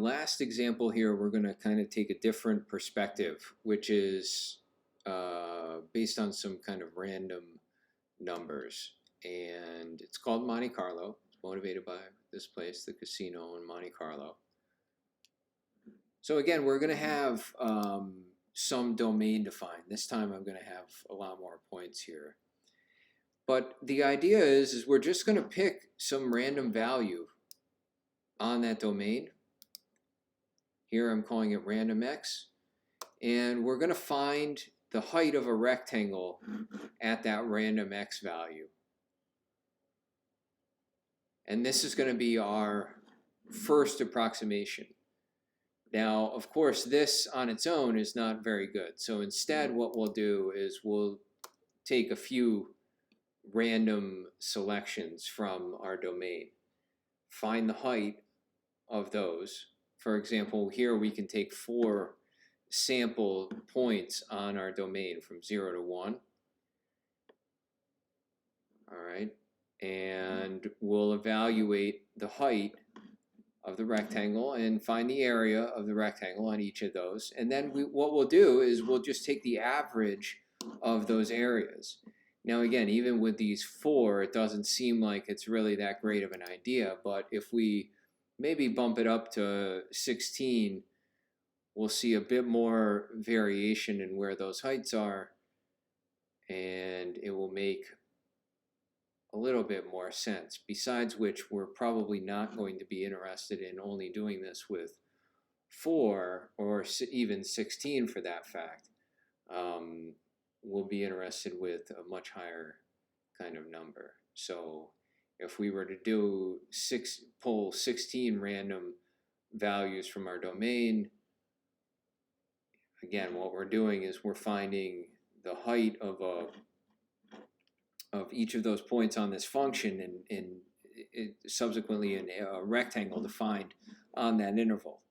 last example here, we're going to kind of take a different perspective, which is based on some kind of random numbers. And it's called Monte Carlo. It's motivated by this place, the casino in Monte Carlo. So again, we're going to have some domain defined. This time I'm going to have a lot more points here. But the idea is we're just going to pick some random value on that domain. Here I'm calling it random x. And we're going to find the height of a rectangle at that random x value. And this is going to be our first approximation. Now, of course, this on its own is not very good. So instead, what we'll do is we'll take a few random selections from our domain, find the height of those. For example, here we can take 4 sample points on our domain from 0 to 1. All right, and we'll evaluate the height of the rectangle and find the area of the rectangle on each of those. And then what we'll do is we'll just take the average of those areas. Now again, even with these 4, it doesn't seem like it's really that great of an idea, but if we maybe bump it up to 16, we'll see a bit more variation in where those heights are, and it will make a little bit more sense. Besides which, we're probably not going to be interested in only doing this with 4 or even 16 for that fact. We'll be interested with a much higher kind of number. So if we were to pull 16 random values from our domain, again, what we're doing is we're finding the height of each of those points on this function and subsequently in a rectangle defined on that interval.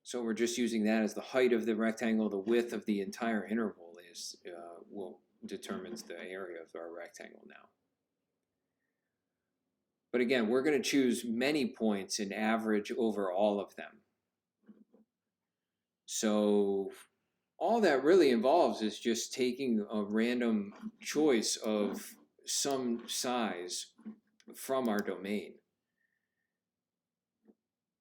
So we're just using that as the height of the rectangle. The width of the entire interval determines the area of our rectangle now. But again, we're going to choose many points and average over all of them. So all that really involves is just taking a random choice of some size from our domain.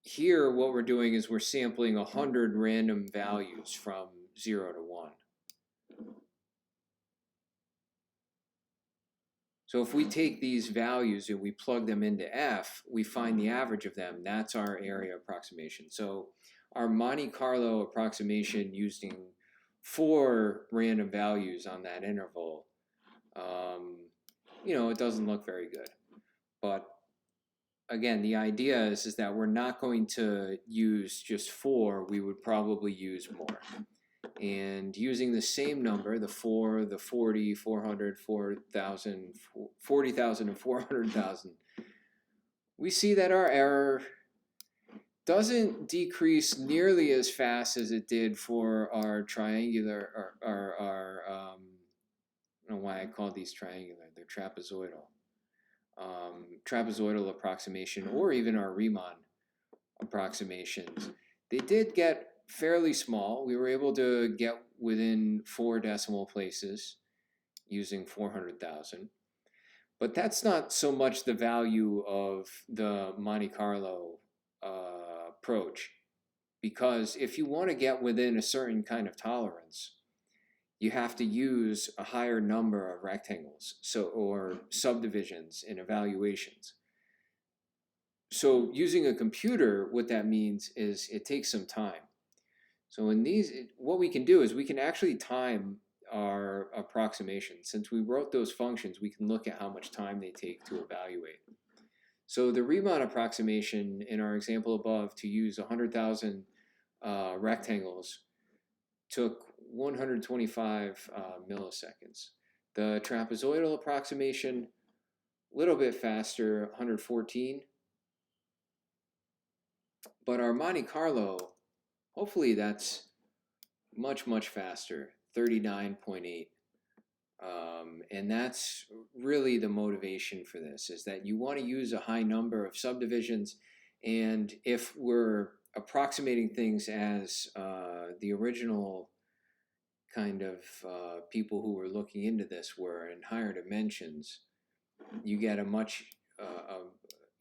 Here, what we're doing is we're sampling 100 random values from 0 to 1. So if we take these values and we plug them into F, we find the average of them. That's our area approximation. So our Monte Carlo approximation using 4 random values on that interval, it doesn't look very good. But again, the idea is that we're not going to use just 4, we would probably use more. And using the same number, the 4, the 40, 400, 4,000, 40,000, and 400,000, we see that our error doesn't decrease nearly as fast as it did for our triangular, I don't know why I call these triangular, they're trapezoidal. Trapezoidal approximation, or even our Riemann approximations. They did get fairly small. We were able to get within 4 decimal places using 400,000. But that's not so much the value of the Monte Carlo approach, because if you want to get within a certain kind of tolerance, you have to use a higher number of rectangles or subdivisions in evaluations. So using a computer, what that means is it takes some time. So in these, what we can do is we can actually time our approximation. Since we wrote those functions, we can look at how much time they take to evaluate. So the Riemann approximation in our example above, to use 100,000 rectangles, took 125 milliseconds. The trapezoidal approximation, a little bit faster, 114. But our Monte Carlo, hopefully that's much, much faster, 39.8. And that's really the motivation for this, is that you want to use a high number of subdivisions. And if we're approximating things as the original kind of people who were looking into this were in higher dimensions, you get a much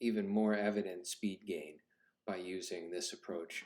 even more evident speed gain by using this approach.